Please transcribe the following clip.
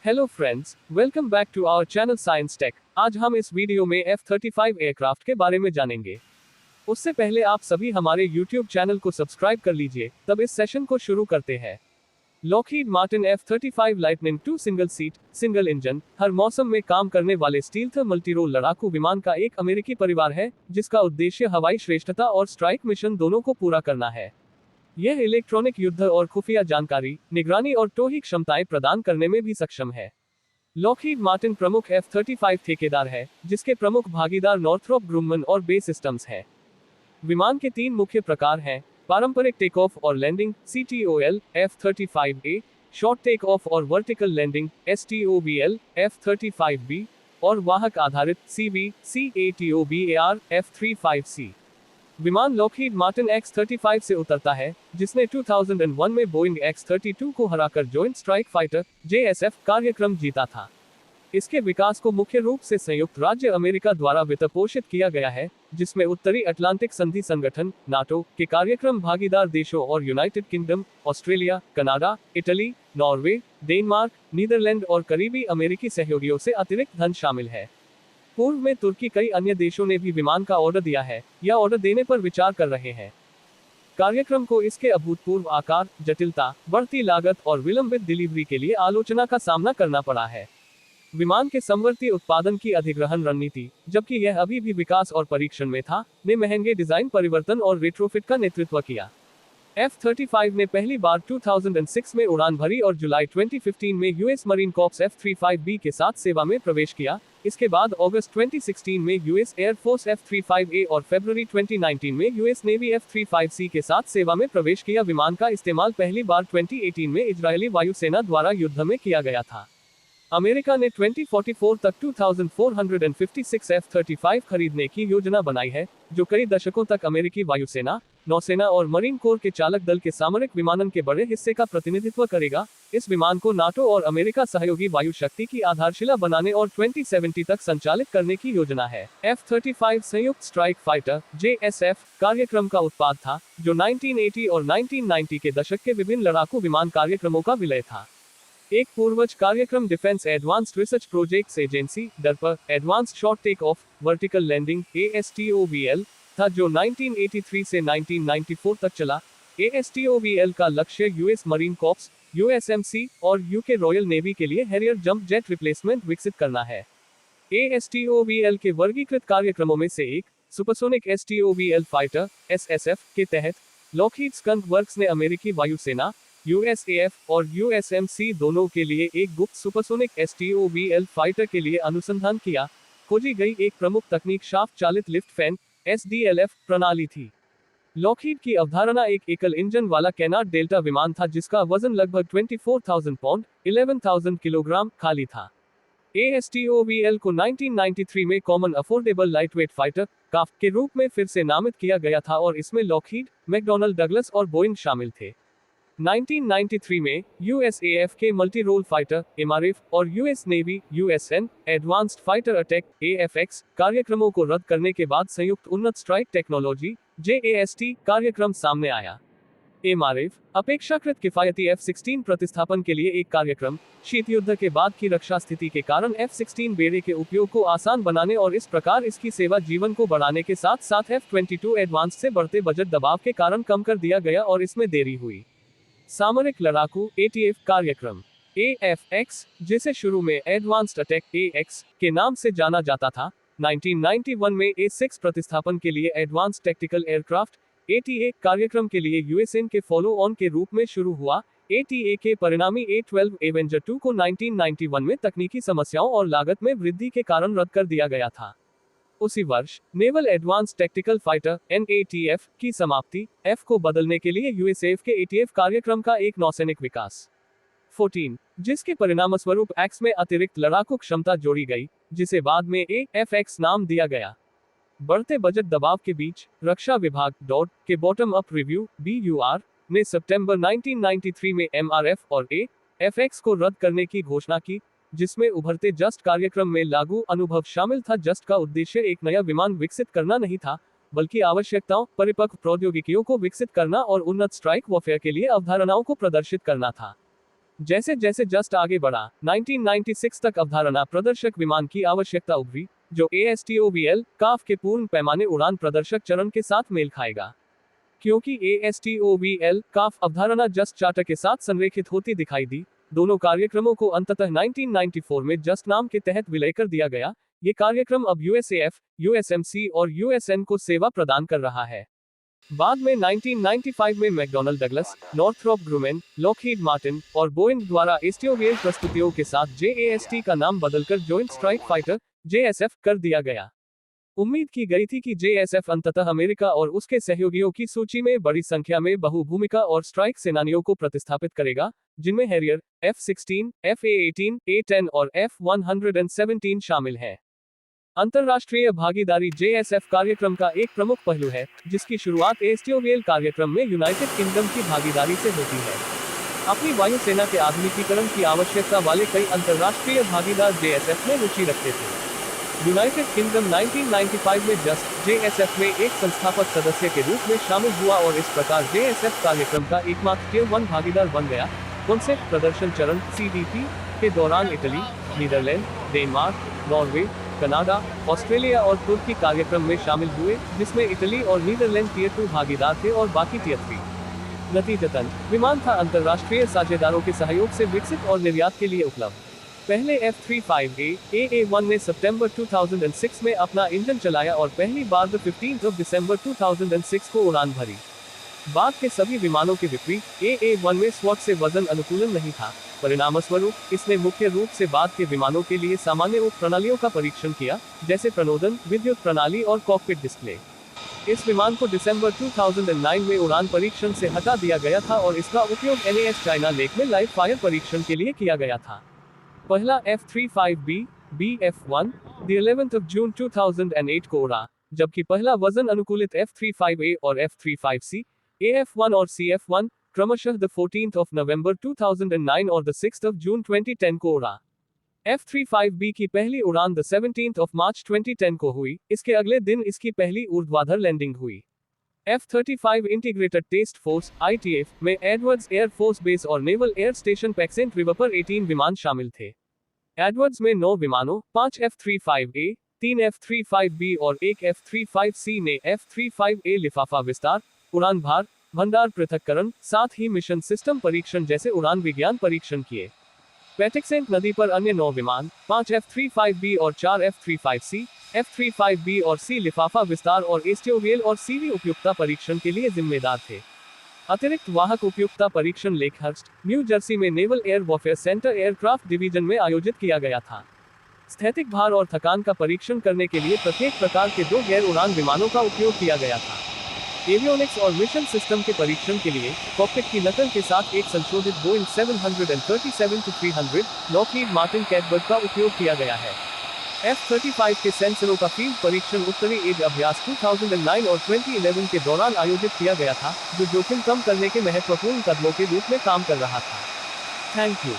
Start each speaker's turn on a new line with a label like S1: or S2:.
S1: Hello friends, welcome back to our channel science tech. आज हम इस वीडियो में F-35 एयरक्राफ्ट के बारे में जानेंगे। उससे पहले आप सभी हमारे YouTube चैनल को सब्सक्राइब कर लीजिए। तब इस सेशन को शुरू करते हैं। Lockheed Martin F-35 lightning II single seat, single engine, हर मौसम में काम करने वाले स्टील्थ मल्टीरोल लड़ाकू विमान का एक अमेरिकी परिवार है, जिसका उद्देश्य हवाई श्रेष्ठता और स्ट्राइक मिशन दोनों को पूरा करना है। यह इलेक्ट्रॉनिक युद्ध और खुफिया जानकारी, निगरानी और टोही क्षमताएं प्रदान करने में भी सक्षम है। लॉकहीड मार्टिन प्रमुख F-35 ठेकेदार है, जिसके प्रमुख भागीदार नॉर्थरोप ग्रुमन और बे सिस्टम्स हैं। विमान के तीन मुख्य प्रकार हैं: पारंपरिक टेक ऑफ और landing (CTOL) F-35A, short take off और वर्टिकल लैंडिंग (STOVL) F-35B, और वाहक आधारित CVC-ATOBAR F-35C। विमान लॉकहीड मार्टिन X-35 से उतरता है, जिसने 2001 में बोइंग X-32 को हराकर जॉइंट स्ट्राइक फाइटर (JSF) कार्यक्रम जीता था। इसके विकास को मुख्य रूप से संयुक्त राज्य अमेरिका द्वारा वित्तपोषित किया गया है, जिसमें उत्तरी अटलांटिक संधि संगठन (NATO) के कार्यक्रम भागीदार देशों और United Kingdom, Australia, Canada, Italy, Norway, Denmark, Netherland और करीबी अमेरिकी सहयोगियों से अतिरिक्त धन शामिल है। पूर्व में तुर्की कई अन्य देशों ने भी विमान का ऑर्डर दिया है या ऑर्डर देने पर विचार कर रहे हैं। कार्यक्रम को इसके अभूतपूर्व आकार, जटिलता, बढ़ती लागत और विलंबित डिलीवरी के लिए आलोचना का सामना करना पड़ा है। विमान के समवर्ती उत्पादन की अधिग्रहण रणनीति, जबकि यह अभी भी विकास और परीक्षण में था, ने महंगे डिजाइन परिवर्तन और रेट्रोफिट का नेतृत्व किया। F-35 ने पहली बार 2006 में उड़ान भरी और जुलाई 2015 में यूएस मरीन कॉर्प्स F-35B के साथ सेवा में प्रवेश किया। इसके बाद अगस्त 2016 में यूएस एयरफोर्स F-35A और फरवरी 2019 में यूएस नेवी F-35C के साथ सेवा में प्रवेश किया। विमान का इस्तेमाल पहली बार 2018 में इजरायली वायुसेना द्वारा युद्ध में किया गया था। अमेरिका ने 2044 तक 2456 F-35 खरीदने की योजना बनाई है, जो कई दशकों तक अमेरिकी वायुसेना, नौसेना और मरीन कोर के चालक दल के सामरिक विमानन के बड़े हिस्से का प्रतिनिधित्व करेगा। इस विमान को नाटो और अमेरिका सहयोगी वायु शक्ति की आधारशिला बनाने और 2070 तक संचालित करने की योजना है। F-35 संयुक्त स्ट्राइक फाइटर (JSF) कार्यक्रम का उत्पाद था, जो 1980 और 1990 के दशक के विभिन्न लड़ाकू विमान कार्यक्रमों का विलय था। एक पूर्वज कार्यक्रम defence advanced research projects agency (DARPA) advanced short take off, vertical landing (ASTOVL) था, जो 1983 से 1994 तक चला। ASTOVL का लक्ष्य यूएस मरीन कॉर्प्स (USMC) और यूके रॉयल नेवी के लिए हैरियर जंप जेट रिप्लेसमेंट विकसित करना है। ASTOVL के वर्गीकृत कार्यक्रमों में से एक, सुपरसोनिक STOVL फाइटर (SSF) के तहत, लॉकहीड स्कंक वर्क्स ने अमेरिकी वायुसेना, USAF और USMC दोनों के लिए एक गुप्त सुपरसोनिक STOVL फाइटर के लिए अनुसंधान किया। खोजी गई एक प्रमुख तकनीक शाफ्ट चालित लिफ्ट फैन (SDLF) प्रणाली थी। लॉकहीड की अवधारणा एक एकल इंजन वाला कैनार्ड डेल्टा विमान था, जिसका वजन लगभग 24,000 पाउंड 11,000 किलोग्राम खाली था। ASTOVL को 1993 में common affordable lightweight fighter (CAF) के रूप में फिर से नामित किया गया था और इसमें लॉकहीड, मैकडॉनल्ड डगलस और बोइंग शामिल थे। 1993 में USAF के मल्टी रोल फाइटर (MRF) और US navy (USN) advanced fighter attack (AFX) कार्यक्रमों को रद्द करने के बाद संयुक्त उन्नत स्ट्राइक टेक्नोलॉजी (JAST) कार्यक्रम सामने आया। MRF अपेक्षाकृत किफायती F-16 प्रतिस्थापन के लिए एक कार्यक्रम, शीत युद्ध के बाद की रक्षा स्थिति के कारण F-16 बेड़े के उपयोग को आसान बनाने और इस प्रकार इसकी सेवा जीवन को बढ़ाने के साथ साथ F-22 एडवांस से बढ़ते बजट दबाव के कारण कम कर दिया गया और इसमें देरी हुई। सामरिक लड़ाकू ATF कार्यक्रम AFX, जिसे शुरू में एडवांस्ड अटैक AX के नाम से जाना जाता था, 1991 में A6 प्रतिस्थापन के लिए एडवांस्ड टैक्टिकल एयरक्राफ्ट ATA कार्यक्रम के लिए यूएसएन के फॉलो ऑन के रूप में शुरू हुआ। ATA के परिणामी A12 एवेंजर 2 को 1991 में तकनीकी समस्याओं और लागत में वृद्धि के कारण रद्द कर दिया गया था। उसी वर्ष naval advanced tactical fighter NATF की समाप्ति, F को बदलने के लिए USAF के ATF कार्यक्रम का एक नौसैनिक विकास 14, जिसके परिणामस्वरूप X में अतिरिक्त लड़ाकू क्षमता जोड़ी गई, जिसे बाद में AFX नाम दिया गया। बढ़ते बजट दबाव के बीच, रक्षा विभाग (DOD) के बॉटम अप रिव्यू (BUR) ने सितंबर 1993 में MRF और AFX को रद्द करने की घोषणा की, जिसमें उभरते जस्ट कार्यक्रम में लागू अनुभव शामिल था। जस्ट का उद्देश्य एक नया विमान विकसित करना नहीं था, बल्कि आवश्यकताओं, परिपक्व प्रौद्योगिकियों को विकसित करना और उन्नत स्ट्राइक वॉरफेयर के लिए अवधारणाओं को प्रदर्शित करना था। जैसे जैसे जस्ट आगे बढ़ा, 1996 तक अवधारणा प्रदर्शक विमान की आवश्यकता उभरी, जो ASTOVL काफ के पूर्ण पैमाने उड़ान प्रदर्शक चरण के साथ मेल खाएगा। क्योंकि ASTOVL काफ अवधारणा जस्ट चार्टर के साथ संरेखित होती दिखाई दी, दोनों कार्यक्रमों को अंततः 1994 में जस्ट नाम के तहत विलय कर दिया गया। ये कार्यक्रम अब USAF, USMC और USN को सेवा प्रदान कर रहा है। बाद में 1995 में McDonald Douglas, Northrop ग्रुमेन, Lockheed Martin और बोइंग द्वारा एस्टियोवेल प्रस्तुतियों के साथ JAST का नाम बदलकर जॉइंट स्ट्राइक फाइटर JSF कर दिया गया। उम्मीद की गई थी कि JSF अंततः अमेरिका और उसके सहयोगियों की सूची में बड़ी संख्या में बहुभूमिका और स्ट्राइक सेनानियों को प्रतिस्थापित करेगा, जिनमें हैरियर, F-16, FA-18, A-10 और F-117 शामिल हैं। अंतर्राष्ट्रीय भागीदारी JSF कार्यक्रम का एक प्रमुख पहलू है, जिसकी शुरुआत एस्टियोवेल कार्यक्रम में यूनाइटेड किंगडम की भागीदारी से होती है। अपनी वायुसेना के आधुनिकीकरण की आवश्यकता वाले कई अंतर्राष्ट्रीय भागीदार JSF में रुचि रखते थे। यूनाइटेड किंगडम 1995 में जस्ट JSF में एक संस्थापक सदस्य के रूप में शामिल हुआ और इस प्रकार JSF कार्यक्रम का एकमात्र टियर 1 भागीदार बन गया। कॉन्सेप्ट प्रदर्शन चरण CDP के दौरान Italy, Netherland, Denmark, Norway, Canada, Australia और तुर्की कार्यक्रम में शामिल हुए, जिसमें इटली और नीदरलैंड टियर 2 भागीदार थे और बाकी टियर 3। नतीजतन, विमान था अंतर्राष्ट्रीय साझेदारों के सहयोग से विकसित और निर्यात के लिए उपलब्ध। पहले F-35A AA-1 ने सितंबर 2006 में अपना इंजन चलाया और पहली बार 15 दिसंबर 2006 को उड़ान भरी। बाद के सभी विमानों के विपरीत AA-1 में स्वॉट से वजन अनुकूलन नहीं था। परिणामस्वरूप इसने मुख्य रूप से बाद के विमानों के लिए सामान्य उप प्रणालियों का परीक्षण किया, जैसे प्रणोदन, विद्युत प्रणाली और कॉकपिट डिस्प्ले। इस विमान को दिसंबर 2009 में उड़ान परीक्षण से हटा दिया गया था और इसका उपयोग NAS चाइना लेक में लाइव फायर परीक्षण के लिए किया गया था। पहला F-35B BF-1 11 जून 2008 को उड़ा, जबकि पहला वजन अनुकूलित F-35A और F-35C AF-1 और CF-1 क्रमशः 14 नवंबर 2009 और 6 जून 2010 को उड़ा। F-35B की पहली उड़ान 17 मार्च 2010 को हुई, इसके अगले दिन इसकी पहली ऊर्ध्वाधर लैंडिंग हुई। F-35 integrated test force ITF में एडवर्ड्स एयर फोर्स बेस और Naval Air Station Patuxent River पर 18 विमान शामिल थे। एडवर्ड्स में 9 विमानों, 5 F-35A, 3 F-35B और 1 F-35C ने F-35A लिफाफा विस्तार, उड़ान भार, भंडार पृथक्करण, साथ ही मिशन सिस्टम परीक्षण जैसे उड़ान विज्ञान परीक्षण किए। पैटिक्सेंट नदी पर अन्य 9 विमान, 5 F-35B और 4 F-35C, F-35B और C लिफाफा विस्तार और एस्टियोवेल और CV उपयुक्तता परीक्षण के लिए जिम्मेदार थे। अतिरिक्त वाहक उपयुक्तता परीक्षण लेकहर्स्ट, न्यू जर्सी में naval air warfare centre aircraft division में आयोजित किया गया था। स्थैतिक भार और थकान का परीक्षण करने के लिए प्रत्येक प्रकार के 2 गैर उड़ान विमानों का उपयोग किया गया था। एवियोनिक्स और मिशन सिस्टम के परीक्षण के लिए कॉकपिट की नकल के साथ एक संशोधित बोइंग 737-300 लॉकहीड मार्टिन कैटबर्ड का उपयोग किया गया है। F-35 के सेंसरों का फील्ड परीक्षण उत्तरी एज अभ्यास 2009 और 2011 के दौरान आयोजित किया गया था, जो जोखिम कम करने के महत्वपूर्ण कदमों के रूप में काम कर रहा था। Thank you.